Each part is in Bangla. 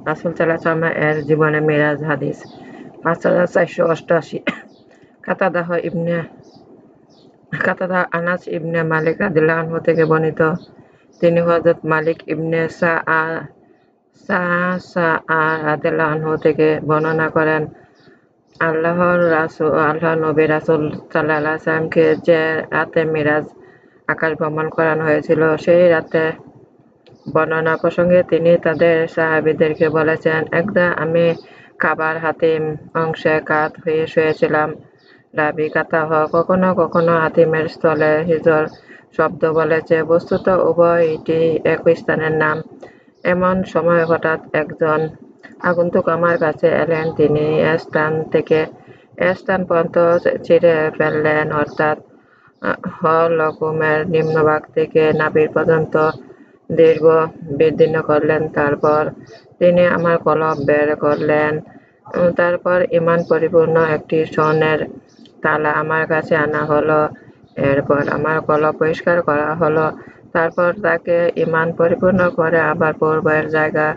রাসূল সাল্লাল্লাহু আলাইহি ওয়াসাল্লাম এর জীবনে মিরাজ হাদিস 5488 কাতাদা আনাস ইবনে মালিক রাদিয়াল্লাহু আনহু থেকে বর্ণিত। তিনি হযরত মালিক ইবনে সাআসা রাদিয়াল্লাহু আনহু থেকে বর্ণনা করেন, আল্লাহর নবী রাসূল সাল্লাল্লাহু আলাইহি ওয়াসাল্লামকে যে রাতে মিরাজ আকাশ ভ্রমণ করানো হয়েছিল, সেই রাতে বর্ণনা প্রসঙ্গে তিনি তাদের সাহাবীদেরকে বলেছেন, একদা আমি কাবার হাতিম অংশে কাত হয়ে শুয়েছিলাম। রাবী কাতাহ কখনো কখনো হাতিমের স্থলে হিজর শব্দ বলেছে, বস্তুত উভয়টি একই স্থানের নাম। এমন সময় হঠাৎ একজন আগন্তুক আমার কাছে এলেন। তিনি এ স্থান থেকে এ স্থান পর্যন্ত ছিঁড়ে ফেললেন, অর্থাৎ হলকুমের নিম্নভাগ থেকে নাভির পর্যন্ত দীর্ঘ বিদীর্ণ করলেন। তারপর তিনি আমার কলব বের করলেন। তারপর ঈমান পরিপূর্ণ একটি স্বর্ণের তালা আমার কাছে আনা হলো। এরপর আমার কলব পরিষ্কার করা হলো। তারপর তাকে ঈমান পরিপূর্ণ করে আবার পূর্বের জায়গায়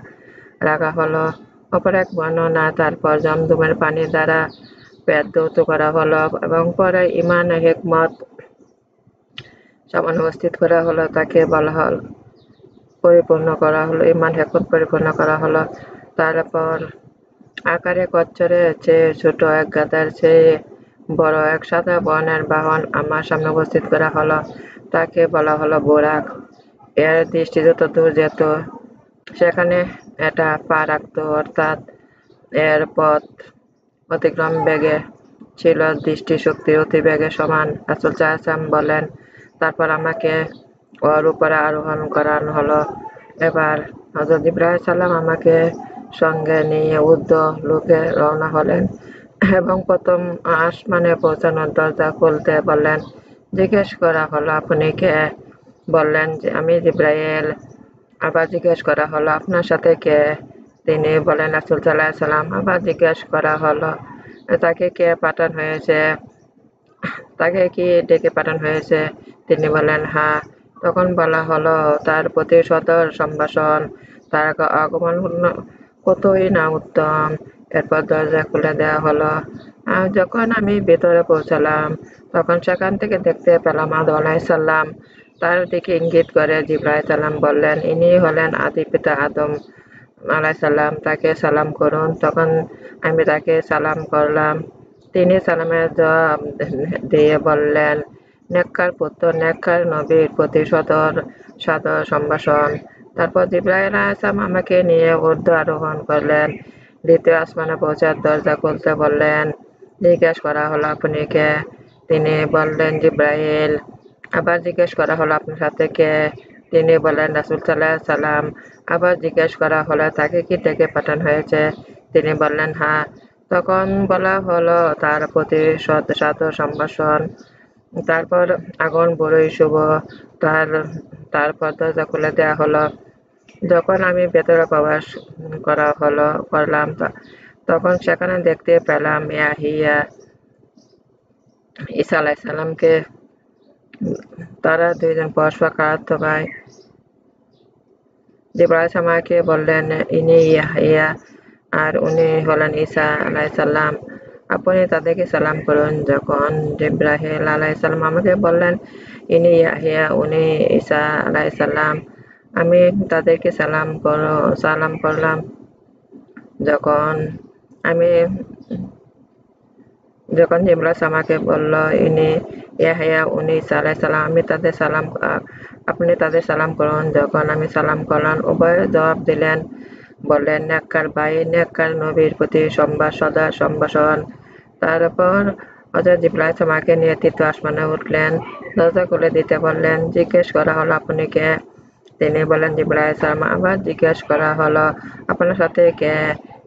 রাখা হলো। অপর এক বর্ণনা, তারপর জমজমের পানি দ্বারা পেট ধৌত করা হলো এবং পরে ঈমান হিকমত সমান উপস্থিত করা হলো। তাকে বলা হল পরিপূর্ণ করা হলো, ঈমান হিকমত পরিপূর্ণ করা হলো। তারপর আকারে কচ্ছরের চেয়ে ছোট এক গাধার চেয়ে বড় এক সাদা বর্ণের বাহন আমার সামনে উপস্থিত করা হলো। তাকে বলা হলো বোরাক। এর দৃষ্টি যত দূর যেত সেখানে এটা পা রাখত, অর্থাৎ এর পথ অতিক্রম বেগে ছিল দৃষ্টি শক্তির অতিবেগের সমান। রাসূল সাল্লাল্লাহু আলাইহি ওয়াসাল্লাম বলেন, তারপর আমাকে ওর উপরে আরোহণ করানো হলো। এবার হযরত জিবরাইল আলাইহিস সালাম আমাকে সঙ্গে নিয়ে ঊর্ধ্ব লোকে রওনা হলেন এবং প্রথম আসমানে পৌঁছানোর দরজা খুলতে বললেন। জিজ্ঞেস করা হলো, আপনি কে? বললেন যে আমি জিবরাইল। আবার জিজ্ঞেস করা হলো, আপনার সাথে কে? তিনি বলেন রাসূল সাল্লাল্লাহু আলাইহি ওয়াসাল্লাম। আবার জিজ্ঞেস করা হলো, তাকে কে পাঠানো হয়েছে? তাকে কি ডেকে পাঠানো হয়েছে? তিনি বলেন, হ্যাঁ। তখন বলা হলো, তার প্রতি সদর সম্ভাষণ, তার আগমন কতই না উত্তম। এরপর দরজা খুলে দেওয়া হলো। যখন আমি ভেতরে পৌঁছালাম, তখন সেখান থেকে দেখতে পেলাম আদম আলাইহিস সালাম। তার দিকে ইঙ্গিত করে জিবরাইল সালাম বললেন, ইনি হলেন আদি পিতা আদম আলাইহিস সালাম, তাকে সালাম করুন। তখন আমি তাকে সালাম করলাম। তিনি সালামের জবাব দিয়ে বললেন, নেককার পুত্র, নেককার নবীর প্রতি সাদর সম্ভাষণ। তারপর জিবরাইল আলাইহিস সালাম আমাকে নিয়ে ঊর্ধ্ব আরোহণ করলেন। দ্বিতীয় আসমানে পৌঁছার দরজা খুলতে বললেন। জিজ্ঞেস করা হলো, আপনি কে? তিনি বললেন, জিবরাইল। আবার জিজ্ঞেস করা হলো, আপনার সাথে কে? তিনি বলেন, রাসূল সাল্লাল্লাহু আলাইহি ওয়াসাল্লাম। আবার জিজ্ঞেস করা হলো, তাকে কি ডেকে পাঠানো হয়েছে? তিনি বললেন, হ্যাঁ। তখন বলা হলো, তার প্রতি সাদর সম্ভাষণ। তারপর আগমন বড়ই শুভ। তারপর দরজা খুলে দেওয়া হলো। যখন আমি ভেতরে প্রবেশ করলাম, তখন সেখানে দেখতে পেলাম ইয়াহিয়া, ঈসা আলাইহিস সালামকে। তারা দুইজন পরস্পর খালাতো ভাই। জিবরাইল আমাকে বললেন, ইনি ইয়াহিয়া আর উনি হলেন ঈসা আলাইহিস সালাম। আপনি তাদেরকে সালাম করুন। যখন জিবরাইল আলাইহিস সালাম আমাকে বললেন, ইনি ইয়াহিয়া, উনি ঈসা আলাইহিস সালাম, আমি তাদেরকে সালাম করলাম। যখন জিবরাইল আমাকে বলল, ইনি ইয়াহিয়া, উনি ঈসা আলাইহিস সালাম, আপনি তাদের সালাম করুন। যখন আমি সালাম করলাম, উভয়ে জবাব দিলেন, বললেন, নেককার ভাই, নেককার নবীর প্রতি সদা সম্ভাষণ। তারপর হযরত জিবরাইল আমাকে নিয়ে তৃতীয় আসমানে উঠলেন। দরজা খুলে দিতে বললেন। জিজ্ঞেস করা হলো, আপনি কে? তিনি বলেন, জিবরাইল সালাম। আবার জিজ্ঞেস করা হলো, আপনার সাথে কে?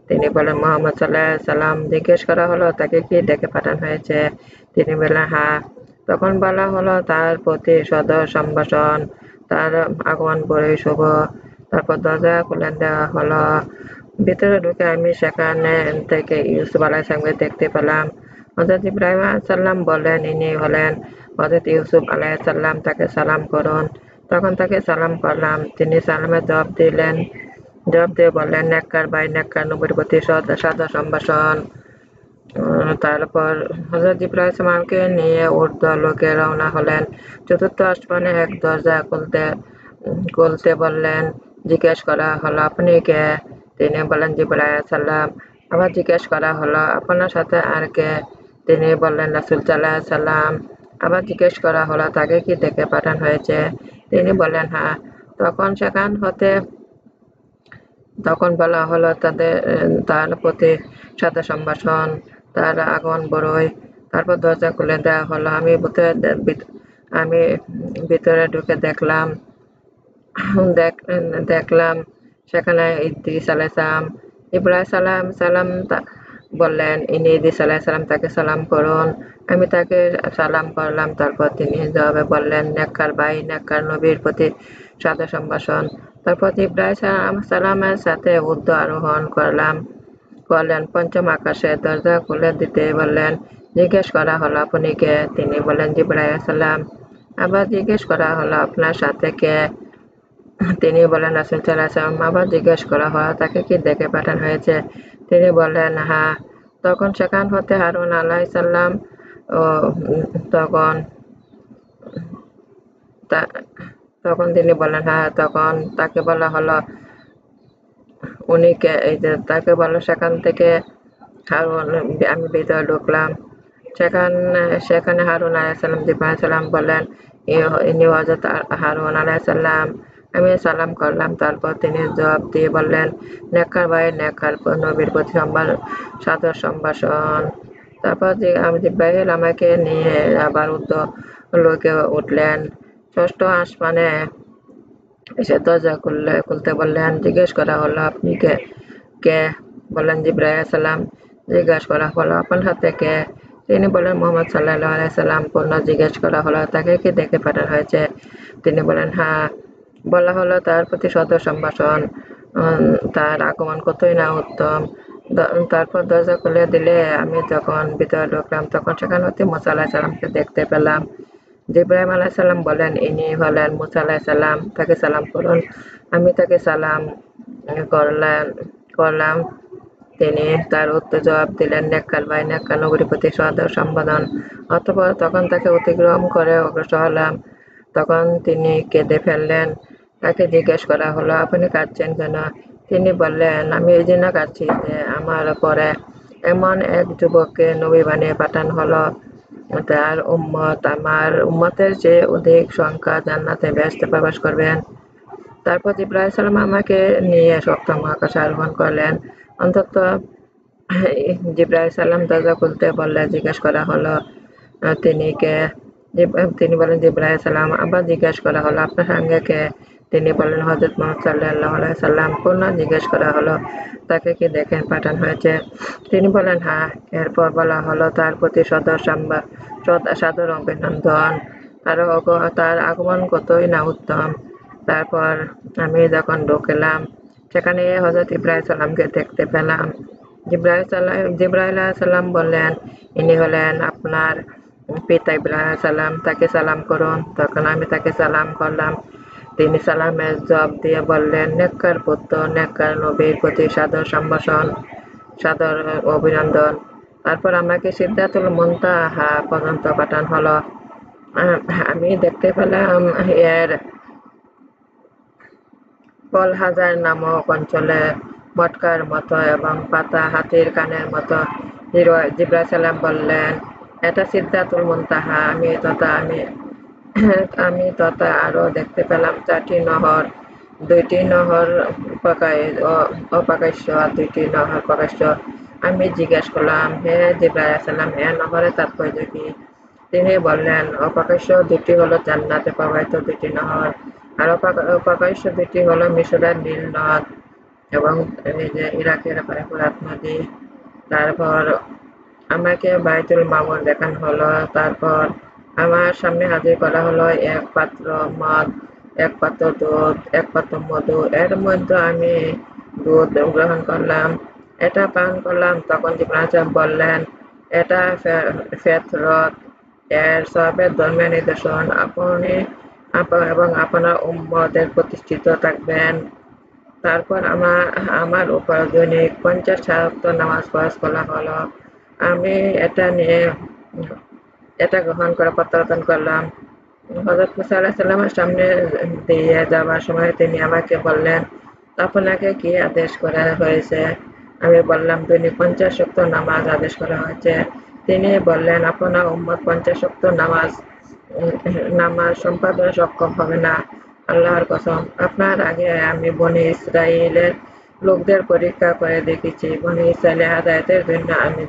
তিনি বলেন, মুহাম্মদ সাল্লাল্লাহু আলাইহি সাল্লাম। জিজ্ঞেস করা হলো, তাকে কি ডেকে পাঠানো হয়েছে? তিনি বললেন, হ্যাঁ। তখন বলা হলো, তার প্রতি সদর সম্ভাষণ, তার আগমন বড়ই শুভ। তারপর দরজা খুলে দেওয়া হলো। ভিতরে ঢুকে আমি সেখানে থেকে ইউসুফ আলাইহিস সালামকে দেখতে পেলাম। হযরত ইব্রাহিম আলাইহিস সালাম বললেন, ইনি হলেন হযরত ইউসুফ আলাইহিস সালাম, তাকে সালাম করুন। তখন তাকে সালাম করলাম। তিনি সালামের জবাব দিলেন। জবাব দিয়ে বললেন, নেককার ভাই নেককার নবীর প্রতি সাদর সম্ভাষণ। তারপর হযরত জিবরাইল সালামকে নিয়ে ঊর্ধ্ব লোকে রওনা হলেন। চতুর্থ আসমানে এক দরজা খুলতে বললেন। জিজ্ঞেস করা হলো, আপনি কে? তিনি বললেন, জিবরাইল সালাম। আবার জিজ্ঞেস করা হলো, আপনার সাথে আর কে? তিনি বললেন, রাসূল সাল্লাল্লাহু আলাইহি সাল্লাম। আবার জিজ্ঞেস করা হলো, তাকে কি ডেকে পাঠানো হয়েছে? তিনি বললেন, হ্যাঁ। তখন বলা হলো, তার প্রতি সাদা সম্ভাষণ, তার আগমন বড়ই। তারপর দরজা খুলে দেওয়া হলো। আমি ভিতরে ঢুকে দেখলাম সেখানে ইদ্রিস আলাইহিস সালাম। ইব্রাহিম সালাম বললেন, ইনি ইদ্রিস আলাইহিস সালাম, তাকে সালাম করুন। আমি তাকে সালাম করলাম। তারপর তিনি জবাবে বললেন, নেককার ভাই নেককার নবীর প্রতি সাদর সম্ভাষণ। তারপর ইব্রাহিম সালামের সাথে ঊর্ধ্ব আরোহণ করলেন। পঞ্চম আকাশের দরজা খুলে দিতে বললেন। জিজ্ঞেস করা হলো, আপনি কে? তিনি বললেন, জিবরাইল সালাম। আবার জিজ্ঞেস করা হলো, আপনার সাথে কে? তিনি বললেন, রাসূল সাল্লাল্লাহু আলাইহি ওয়াসাল্লাম। আবার জিজ্ঞেস করা হলো, তাকে কি ডেকে পাঠানো হয়েছে? তিনি বললেন, হ্যাঁ। তখন সেখান হতে হারুন আলাইহিস সালাম ও তখন তখন তিনি বললেন, হ্যাঁ। তখন তাকে বলা হলো, উনি কে? তাকে বলল, সেখান থেকে হারুন। আমি ভিতরে ঢুকলাম। সেখানে হারুন আলাইহিস সালাম, জিবরাইল সালাম বললেন, ইনি হযরত হারুন আলাইহিস সালাম। আমি সালাম করলাম। তারপর তিনি জবাব দিয়ে বললেন, নেককার ভাই নেককার নবীর প্রতি সাদর সম্ভাষণ। তারপর জিবরাইল আমাকে নিয়ে আবার ঊর্ধ্ব লোকে উঠলেন। ষষ্ঠ আসমানে এসে দরজা খুলতে বললেন। জিজ্ঞেস করা হলো, আপনি কে? বললেন, জিবরাইল সালাম। জিজ্ঞেস করা হলো, আপনার হাতে কে? তিনি বললেন, মুহাম্মদ সাল্লাল্লাহু আলাইহি সাল্লাম। পুনঃ জিজ্ঞেস করা হলো, তাকে কি ডেকে পাঠানো হয়েছে? তিনি বললেন, হ্যাঁ। বলা হলো, তার প্রতি সদয় সম্ভাষণ, তার আগমন কতই না উত্তম। তারপর দরজা খুলে দিলে আমি যখন ভিতরে ঢুকলাম, তখন সেখান হতে মুসা আলাইহিস সালামকে দেখতে পেলাম। জিবরাইল আলাইহিস সালাম বললেন, ইনি হলেন মুসা আলাইহিস সালাম, তাকে সালাম করুন। আমি তাকে সালাম করলাম। তিনি তার উত্তর জবাব দিলেন, নেককার ভাই নেককার নবীর প্রতি সাদর সম্বোধন। অতঃপর তখন তাকে অতিক্রম করে অগ্রসর হলাম। তখন তিনি কেঁদে ফেললেন। তাকে জিজ্ঞেস করা হলো, আপনি কাঁদছেন কেন? তিনি বললেন, আমি এই জন্য কাঁদছি যে আমার পরে এমন এক যুবককে নবী বানিয়ে পাঠানো হলো, তার আমার উম্মতের চেয়ে অধিক সংখ্যা জান্নাতে বেহেশতে প্রবেশ করবেন। তারপর জিবরাইল সালাম আমাকে নিয়ে সপ্তম আকাশে আরোহণ করলেন। অন্তত জিবরাইল সালাম দরজা খুলতে বললে। জিজ্ঞেস করা হলো, তিনি কে? তিনি বলেন, জিবরাইল সালাম। আবার জিজ্ঞেস করা হলো, আপনার সঙ্গে কে? তিনি বলেন, হযরত মুহাম্মদ সাল্লাল্লাহু আলাইহি সাল্লাম। পুনঃ জিজ্ঞেস করা হলো, তাকে কি দেখে পাঠানো হয়েছে? তিনি বলেন, হ্যাঁ। এরপর বলা হলো, তার প্রতি সাদর অভিনন্দন, তার আগমন কতই না উত্তম। তারপর আমি যখন ঢুকলাম, সেখানে হযরত ইব্রাহিম সালামকে দেখতে পেলাম। জিবরাইল আলাইহিস সালাম বললেন, ইনি হলেন আপনার পিতা ইব্রাহিম সালাম, তাকে সালাম করুন। তখন আমি তাকে সালাম করলাম। তিনি সালামের জবাব দিয়ে বললেন, নেককার পুত্র নেককার নবীর প্রতি সাদর সম্ভাষণ, সাদর অভিনন্দন। তারপর আমাকে সিদরাতুল মুনতাহা পর্যন্ত পাঠানো হলো। আমি দেখতে পেলাম এর কলহাজার নামক অঞ্চলে মটকার মতো এবং পাতা হাতির কানের মতো। জিবরাইল সালাম বললেন, এটা সিদরাতুল মুনতাহা। আমি তথা আরো দেখতে পেলাম 4টি নহর, 2টি নহর অপ্রকাশ্য আর 2টি নহর প্রকাশ্য। আমি জিজ্ঞেস করলাম, হে জিবরাইল সালাম, এ নহরের তাৎপর্য কি? তিনি বললেন, অপ্রকাশ্য 2টি হলো জান্নাতে প্রবাহিত 2টি নহর, আর অপ্রকাশ্য 2টি হলো মিশরের নীল নদ এবং এই যে ইরাকের ফোরাত নদী। তারপর আমাকে বাইতুল মামুর দেখানো হলো। তারপর আমার সামনে হাজির করা হলো এক পাত্র মদ, এক পাত্র দুধ, এক পাত্র মধু। এর মধ্যে আমি দুধ গ্রহণ করলাম, এটা পান করলাম। তখন জিবরাইল বললেন, এটা ফেতরত, এর সওয়াবের ধর্মের নিদর্শন। আপনি এবং আপনার উম্মতের প্রতিষ্ঠিত থাকবেন। তারপর আমার আমার উপর দৈনিক 50 ওয়াক্ত নামাজ ফরজ করা হলো। আমি এটা নিয়ে এটা গ্রহণ করে প্রত্যাবর্তন করলাম। হযরত মুসা আলাইহিস সালামের সামনে দিয়ে যাবার সময় তিনি আমাকে বললেন, আপনাকে কি আদেশ করা হয়েছে? আমি বললাম, দৈনিক 50 ওয়াক্ত নামাজ আদেশ করা হয়েছে। তিনি বললেন, আপনার উম্মত 50 ওয়াক্ত নামাজ সম্পাদনে সক্ষম হবে না। আল্লাহর কসম, আপনার আগে আমি বনী ইসরাইলের লোকদের পরীক্ষা করে দেখেছি। বনী ইসরাইলের হেদায়েতের জন্য আমি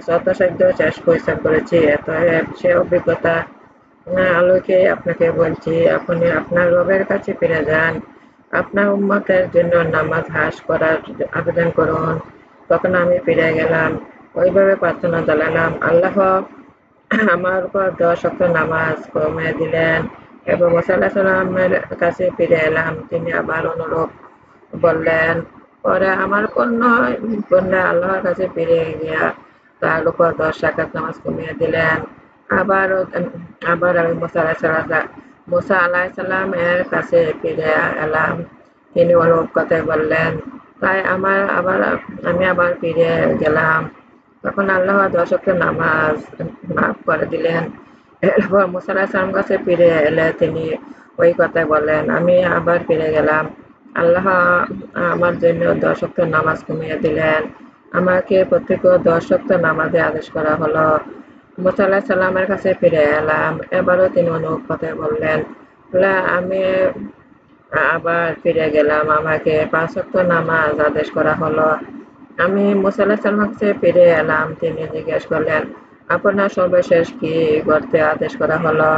যথাসাধ্য শেষ পরিশ্রম করেছি। অতএব সে অভিজ্ঞতা আলোকে আপনাকে বলছি, আপনি আপনার রবের কাছে ফিরে যান। আপনার উম্মতের জন্য নামাজ হ্রাস করার আবেদন করুন। তখন আমি ফিরে গেলাম, ওইভাবে প্রার্থনা জানালাম। আল্লাহ আমার উপর 10 ওয়াক্ত নামাজ কমিয়ে দিলেন এবং মুসা আলাইহিস সালামের কাছে ফিরে এলাম। তিনি আবার অনুরূপ বললেন। পরে আমার কন্যা আল্লাহর কাছে ফিরে গিয়া তার উপর 10 রাকাত নামাজ কমিয়ে দিলেন। আবার আবার আমি মুসা আলাইহিস সালামের কাছে ফিরে এলাম। তিনি অনুরূপ কথাই বললেন। তাই আমি আবার ফিরে গেলাম। তখন আল্লাহ 10 ওয়াক্ত নামাজ মাফ করে দিলেন। এরপর মুসা আলাইহিস সালাম কাছে ফিরে এলে তিনি ওই কথাই বললেন। আমি আবার ফিরে গেলাম। আল্লাহ আমার জন্য 10 ওয়াক্ত নামাজ কমিয়ে দিলেন। আমাকে প্রত্যেক 10 ওয়াক্ত নামাজে আদেশ করা হলো। মুসা আলাইহিস সালামের কাছে ফিরে এলাম। এবারও তিনি অনুরূপ কথাই বললেন। আমি আবার ফিরে গেলাম। আমাকে 5 ওয়াক্ত নামাজ আদেশ করা হলো। আমি মুসা আলাইহিস সালামের কাছে ফিরে এলাম। তিনি জিজ্ঞেস করলেন, আপনার সর্বশেষ কি করতে আদেশ করা হলো?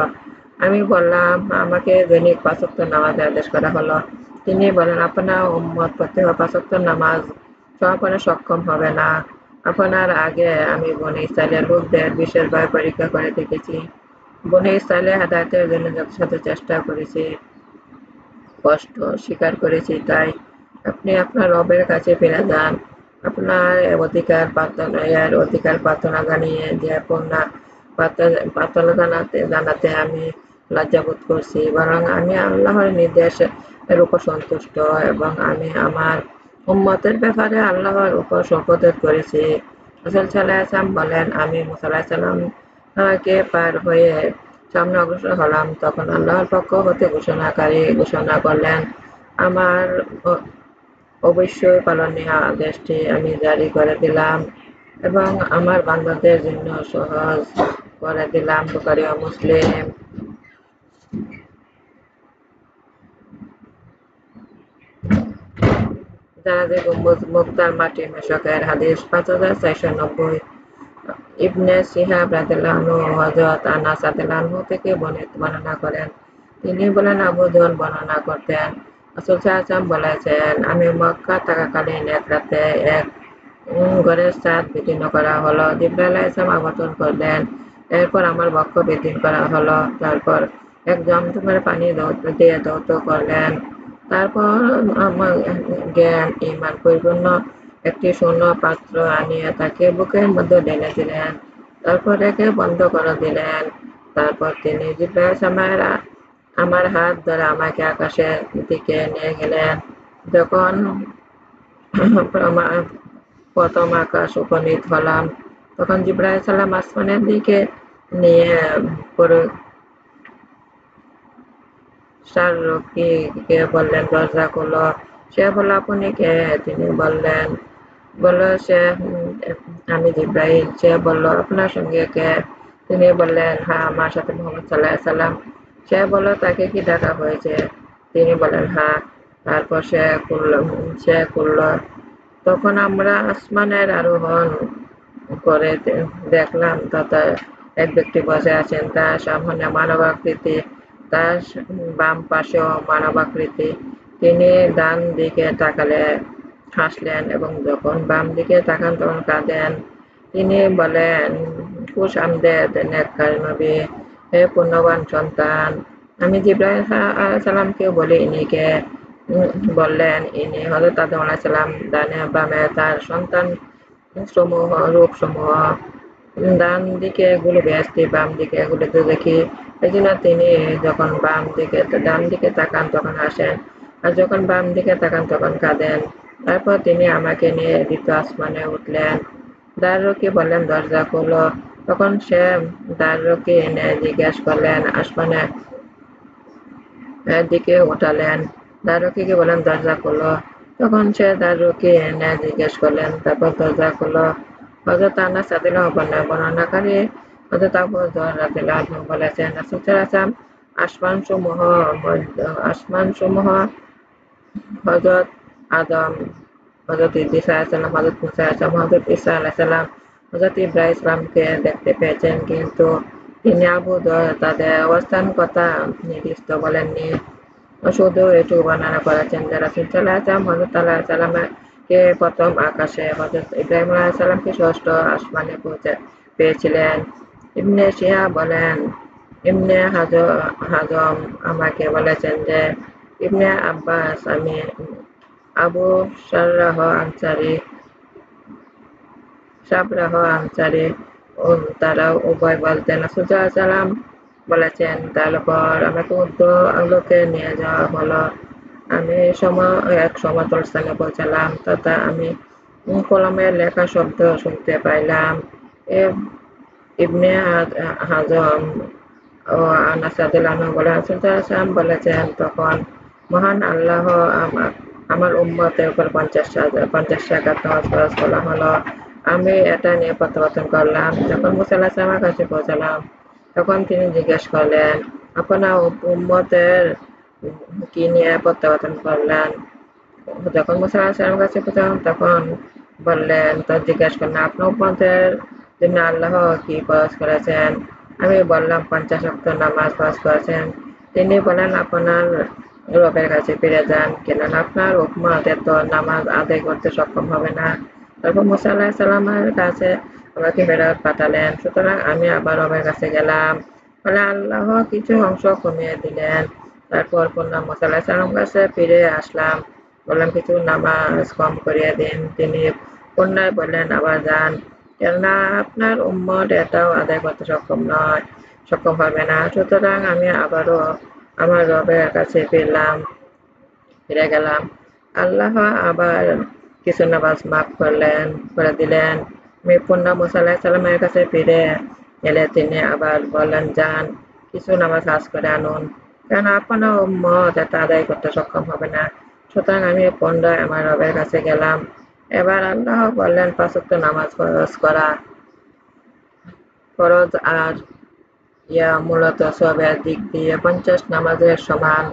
আমি বললাম, আমাকে দৈনিক 5 ওয়াক্ত নামাজে আদেশ করা হলো। তিনি বলেন, আপনার উম্মত প্রত্যেক 5 ওয়াক্ত নামাজ সমাপনে সক্ষম হবে না। আপনার আগে আমি বনী ইসরাইলের লোকদের বিশেষভাবে পরীক্ষা করে দেখেছি। বনী ইসরাইলের হেদায়েতের জন্য যথাসাধ্য চেষ্টা করেছি, কষ্ট স্বীকার করেছি। তাই আপনি আপনার রবের কাছে ফিরে যান। আপনার অধিকার প্রার্থনা জানিয়ে যে প্রার্থনা জানাতে আমি লজ্জাবোধ করছি, বরং আমি আল্লাহর নির্দেশের উপর সন্তুষ্ট এবং আমি আমার উম্মতের ব্যাপারে আল্লাহর উপর শপথ করেছি। রাসূল সাল্লাল্লাহু আলাইহি ওয়াসাল্লাম বলেন, আমি মুসা আলাইহিস সালামকে পার হয়ে সামনে অগ্রসর হলাম। তখন আল্লাহর পক্ষ হতে ঘোষণা করলেন, আমার অবশ্যই পালনীয় আদেশটি আমি জারি করে দিলাম এবং আমার বান্দাদের জন্য সহজ করে দিলাম। বুখারী ও মুসলিম। জানাজা গম্বুজ মুক্তার মাটি মেশকের হাদিস 5490। ইবনে শিহাব রাদিয়াল্লাহু আনহু হযরত আনাস রাদিয়াল্লাহু আনহু থেকে বর্ণনা করেন। তিনি বলেন, আবু যর বর্ণনা করতেন, রাসূল সাল্লাল্লাহু আলাইহি ওয়াসাল্লাম বলেছেন, আমি মক্কা থাকাকালীন এক রাতে এক ঘরের ছাদ বিদীর্ণ করা হলো। জিবরাইল আলাইহিস সালাম আগমন করলেন। এরপর আমার বক্ষ বিদীর্ণ করা হলো। তারপর এক জমজমের পানি দিয়ে ধৌত করলেন। তারপর আমার জ্ঞান ঈমান পরিপূর্ণ একটি শূন্য পাত্র আনিয়ে তাকে বুকের মধ্যে ঢেলে দিলেন। তারপর একে বন্ধ করে দিলেন। তারপর তিনি জিবরাইল আমার হাত ধরে আমাকে আকাশের দিকে নিয়ে গেলেন। যখন প্রথম আকাশ উপনীত হলাম, তখন জিবরাইল সালাম আসমানের দিকে নিয়ে সারথীকে বললেন, দরজা খোলো। সে বলল, আপনি কে? তিনি বললেন, সে আমি জিবরাইল। সে বলল, আপনার সঙ্গে কে? তিনি বললেন, হ্যাঁ, আমার সাথে মুহাম্মদ সাল্লাল্লাহু আলাইহি ওয়াসাল্লাম। সে বলল, তাকে কি ডাকা হয়েছে? তিনি বললেন, হ্যাঁ। তারপর সে খুলল। তখন আমরা আসমানের আরোহণ করে দেখলাম, তথা এক ব্যক্তি বসে আছেন। তার সামনে মানবাকৃতি, তার বাম পাশেও মানবাকৃতি। তিনি ডান দিকে তাকালে হাসলেন এবং যখন বাম দিকে তাকান তখন কাঁদেন। তিনি বলেন, খুশ-আমদেদ নেককার নবী, হে পুণ্যবান সন্তান। আমি জিবরাইল আলাইহিস সালামকে বলি, ইনি কে? বললেন, ইনি হযরত আদম আলাইহিস সালাম। ডানে বামে তার সন্তান রূপ সমূহ। ডান দিকে এগুলো বেহেশতি, বাম দিকে এগুলো দোজখী। এজন্য তিনি যখন ডান দিকে তাকান তখন হাসেন। আর যখন বাম দিকে তাকান তখন কাঁদেন। তারপর তিনি আমাকে নিয়ে দ্বিতীয় আসমানে উঠলেন। দ্বাররক্ষী বললেন, দরজা খোলো। তখন সে দ্বাররক্ষী এনে জিজ্ঞেস করলেন, আসমানে দিকে উঠালেন। দ্বাররক্ষীকে বললেন, দরজা খোলো। তখন সে দ্বাররক্ষী এনে জিজ্ঞেস করলেন, তারপর দরজা খোলো। হযরত আনাস রাদিয়াল্লাহু আনহু বর্ণনাকারী হযরত আবু যর রাদিয়াল্লাহু আনহু বলেছেন, রাসূল সাল্লাল্লাহু আলাইহি ওয়াসাল্লাম আসমানসমূহ হযরত আদম, হযরত ইদ্রিস আলাইহিস সালাম, হযরত মূসা আলাইহিস সালাম, হযরত ঈসা আলাইহিস সালাম, হযরত ইব্রাহিম ইসলামকে দেখতে পেয়েছেন, কিন্তু তিনি আবু যর তাদের অবস্থান কথা নির্দিষ্ট বলেননি। শুধু এটুকু বর্ণনা করেছেন যে রাসূল সাল্লাল্লাহু আলাইহি ওয়াসাল্লাম হযরত আল্লাহ সাল্লামকে প্রথম আকাশে, হযরত ইব্রাহিম আলাইহিস সালামকে ষষ্ঠ আসমানে পেয়েছিলেন। ইবনে শিহাব বলেন, ইবনে হাজম আমাকে বলেছেন যে ইবনে আব্বাস, আমি আবু সাবরাহ আনসারী তারা উভয় বলতেন, রাসূল সাল্লাল্লাহু আলাইহি ওয়াসাল্লাম বলেছেন, তারপর আমাকে উর্ধ্ব আলোকে নিয়ে যাওয়া হলো। আমি এক সমতল স্থানে পৌঁছালাম, তথা আমি কলমের লেখা শব্দ শুনতে পাইলাম। ইবনে হাজম ও আনাস রাদিয়াল্লাহু আনহু বলেন, রাসূল সাল্লাল্লাহু আলাইহি ওয়াসাল্লাম বলেছেন, তখন মহান আল্লাহ আমার উম্মতের উপর 50 রাকাত নামাজ ফরজ করা হলো। আমি এটা নিয়ে প্রত্যাবর্তন করলাম। যখন মুসা আলাইহিস সালামের কাছে পৌঁছালাম, তখন তিনি জিজ্ঞেস করলেন, আপনার উম্মতের কি নিয়ে প্রত্যাবর্তন করলেন? যখন মুসা আলাইহিস সালামের কাছে পৌঁছালাম, তখন বললেন, জিজ্ঞেস করলেন, আপনার উম্মতের জন্য আল্লাহ কি ফরজ করেছেন? আমি বললাম, 50 ওয়াক্ত নামাজ ফরজ করেছেন। তিনি বলেন, আপনার রবের কাছে ফিরে যান, কেননা আপনার উম্মত এত নামাজ আদায় করতে সক্ষম হবে না। তারপর মুসা আলাইহিস সালামের কাছে আমাকে ফেরত পাঠালেন। সুতরাং আমি আবার রবের কাছে গেলাম। ফলে আল্লাহ কিছু অংশ কমিয়ে দিলেন। তারপর পুনরায় মুসা আলাইহিস সালামের কাছে ফিরে আসলাম। বললাম, কিছু নামাজ কম করিয়ে দিন। তিনি পুনরায় বললেন, আবার যান, কেননা আপনার উম্মত এটাও আদায় করতে সক্ষম হবে না। সুতরাং আমি আবারও আমার রবের কাছে ফিরে গেলাম। আল্লাহ আবার কিছু নামাজ মাফ করে দিলেন। আমি পুনরায় মুসা আলাইহিস সালামের কাছে ফিরে এলে তিনি আবার বললেন, যান, কিছু নামাজ কাজ করে আনুন, কারণ আপনার উম্মত এটা আদায় করতে সক্ষম হবে না। সুতরাং আমি পুনরায় আমার রবের কাছে গেলাম। এবার আল্লাহ বললেন, 5 ওয়াক্ত নামাজ ফরজ, আর ইয়া মূলত সবের দিক দিয়ে 50 নামাজের সমান।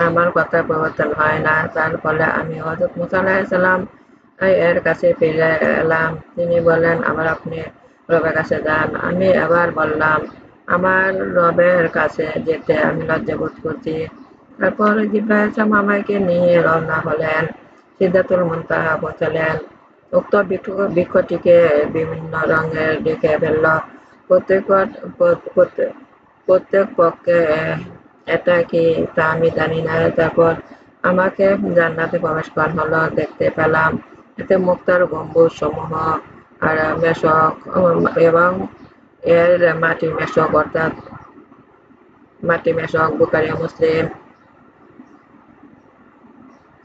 আমার কথা পরিবর্তন হয় না। তার ফলে আমি হযরত মুসা আলাইহিস সালাম এর কাছে ফিরে এলাম। তিনি বললেন, আবার আপনি রবের কাছে যান। আমি আবার বললাম, আমার রবের কাছে যেতে আমি লজ্জা বোধ করছি। তারপর জিবরাইল আলাইহিস সালাম আমাকে নিয়ে রওনা হলেন, সিদরাতুল মুনতাহা পৌঁছালেন। উক্ত বৃক্ষটিকে বিভিন্ন রঙের দেখে ফেলল। প্রত্যেক পক্ষে এটা কি তা আমি জানি না। তারপর আমাকে জান্নাতে প্রবেশ করানো হলো। দেখতে পেলাম এতে মুক্তার গম্বুজ সমূহ আর মেশক এবং এর মাটি মেশক বুখারী ও মুসলিম।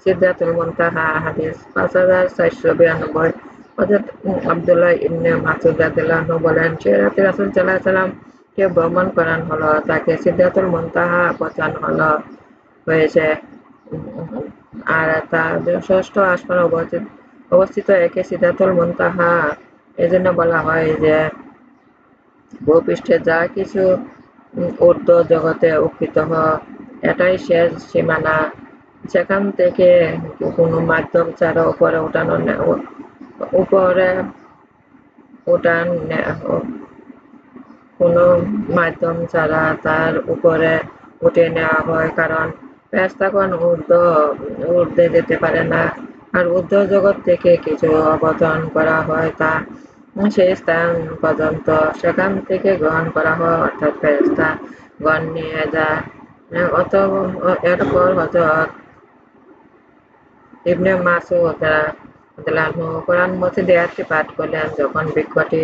সিদরাতুল মুনতাহা, হাদিস 5492। হযরত আব্দুল্লাহ ইবনে মাসউদ রাদিয়াল্লাহু আনহু বলেন, সে রাতে রাসূল সাল্লাল্লাহু আলাইহি ওয়াসাল্লাম কে ভ্রমণ করানো হলো, তাকে সিদরাতুল মুনতাহা পৌঁছানো হয়েছে, আর তা ষষ্ঠ আসমানে অবস্থিত। একে সিদরাতুল মুনতাহা এজন্য বলা হয় যে ভূপৃষ্ঠে যা কিছু ঊর্ধ্ব জগতে উপস্থিত এটাই শেষ সীমানা। সেখান থেকে কোনো মাধ্যম ছাড়া উপরে উঠান কোনো মাধ্যম ছাড়া তার উপরে উঠিয়ে নেওয়া হয়, কারণ ফেরেশতাগণ ঊর্ধ্বে যেতে পারে না। আর ঊর্ধ্ব জগৎ থেকে কিছু অবতরণ করা হয় তা সেই স্থান পর্যন্ত, সেখান থেকে গ্রহণ করা হয়, অর্থাৎ ফেরেশতাগণ নিয়ে যায়। এরপর হযরত ইবনে মাসউদ রাদিয়াল্লাহু আনহু কোরআন মজিদে আয়াতটি পাঠ করলেন, যখন বৃক্ষটি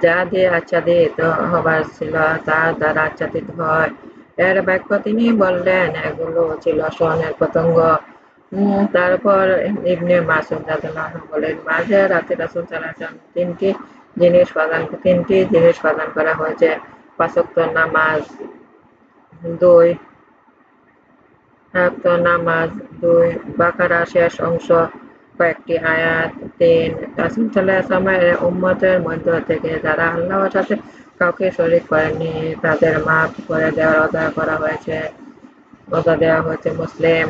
যা দিয়ে আচ্ছাদিত হবার ছিল তার দ্বারা আচ্ছাদিত হয় এর বাক্য তিনি বললেন, এগুলো ছিল স্বর্ণের পতঙ্গ। তারপর ইবনে মাসউদ রাদিয়াল্লাহু আনহু বলেন, মাঝে রাতে রাসূল সাল্লাল্লাহু আলাইহি ওয়াসাল্লাম তিনটি জিনিস প্রদান করা হয়েছে: ৫ ওয়াক্ত নামাজ, ২ নামাজ, ২ বাকারা শেষ অংশ কয়েকটি আয়াত, ৩ রাসূল সাল্লাল্লাহু আলাইহি ওয়াসাল্লামের উম্মতের মধ্য থেকে যারা আল্লাহর সাথে কাউকে শরীক করেনি তাদের মাফ করে দেওয়ার ওয়াদা দেওয়া হয়েছে। মুসলিম।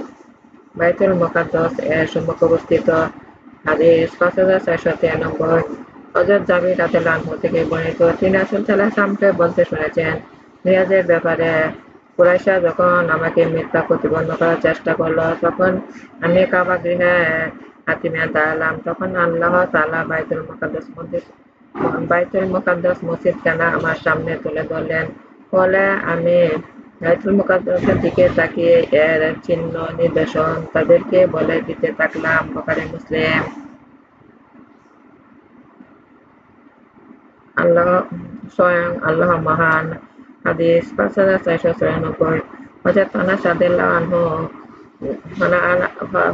বাইতুল মুকাদ্দাস এর সম্মুখে অবস্থিত। হাদিস ৫,৪৯৩। হযরত জাবির রাদিয়াল্লাহু আনহু থেকে বর্ণিত, তিনি রাসূল সাল্লাল্লাহু আলাইহি ওয়াসাল্লামকে বলতে শুনেছেন, মিরাজের ব্যাপারে কুরাইশরা যখন আমাকে মিথ্যা প্রতিপন্ন করার চেষ্টা করল, তখন আমি কাবা গৃহে হাতিমে দাঁড়ালাম। তখন আল্লাহ তাআলা বাইতুল মুকাদ্দাস মসজিদখানা আমার সামনে তুলে ধরলেন। ফলে আমি বাইতুল মুকাদ্দাসের দিকে তাকিয়ে এর চিহ্ন নিদর্শন তাদেরকে বলে দিতে থাকলাম। বুখারী মুসলিম। আল্লাহ স্বয়ং আল্লাহ মহান। হাদিস ৫,৪৯৪।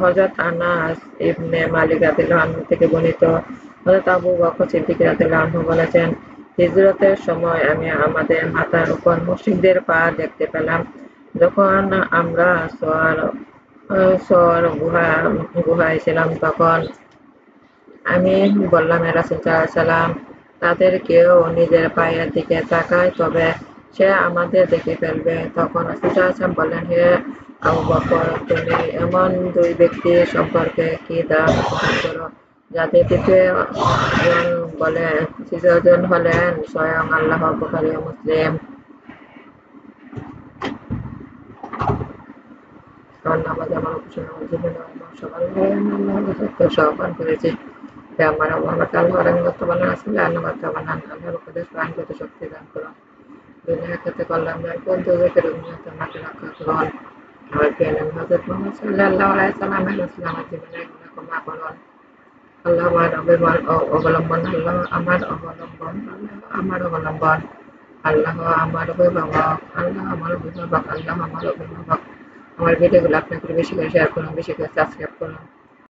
হযরত আনাস ইবনে মালিক রাদিয়াল্লাহু আনহু থেকে বর্ণিত, হযরত আবু বকর সিদ্দিক রাদিয়াল্লাহু আনহু বলেছেন, হিজরতের সময় আমি আমাদের মাথার উপর মুশরিকদের পা দেখতে পেলাম। যখন আমরা সওয়ার গুহায় ছিলাম, তখন আমি বললাম, হে রাসূল সাল্লাল্লাহু আলাইহি ওয়াসাল্লাম, তাদের কেউ নিজের পায়ের দিকে তাকায়, তবে সে আমাদের দেখে ফেলবে। তখন রাসূল সাল্লাল্লাহু আলাইহি ওয়াসাল্লাম বললেন, হে আবু বকর, তুমি এমন ২ ব্যক্তির সম্পর্কে কি ধারণা পোষণ করো, যাদের তৃতীয়জন হলেন স্বয়ং আল্লাহ। বুখারী ও মুসলিম। কারণ নামাজ আমার অবসর, আমার জীবনে আমার সকাল আল্লাহর সত্য সহপান করেছি। হে আমার মোহাম্মদ, আল্লাহর আনুগত্য বানান, রাসূলের আনুগত্য বানান, আল্লাহর উপদেশ পালন করতে শক্তি দান করুন, দুনিয়া ক্ষেত্রে কল্যাণ দান করুন, দুর্যোগের অগ্নিহীন আমাকে রক্ষা করুন। আমার প্রিয় নবী হযরত মুহাম্মদ সাল্লাল্লাহু আলাইহি ওয়াসাল্লামের রাসূল আমার জীবনের গুনাহ ক্ষমা করুন। আল্লাহ আমার অবলম্বন, আল্লাহ আমার অবলম্বন, আল্লাহ আমার অবলম্বন, আল্লাহ আমার অভিভাবক, আল্লাহ আমার অভিভাবক, আল্লাহ আমার অভিভাবক। আমার ভিডিওগুলো আপনি একটু বেশি করে শেয়ার করুন, বেশি করে সাবস্ক্রাইব করুন।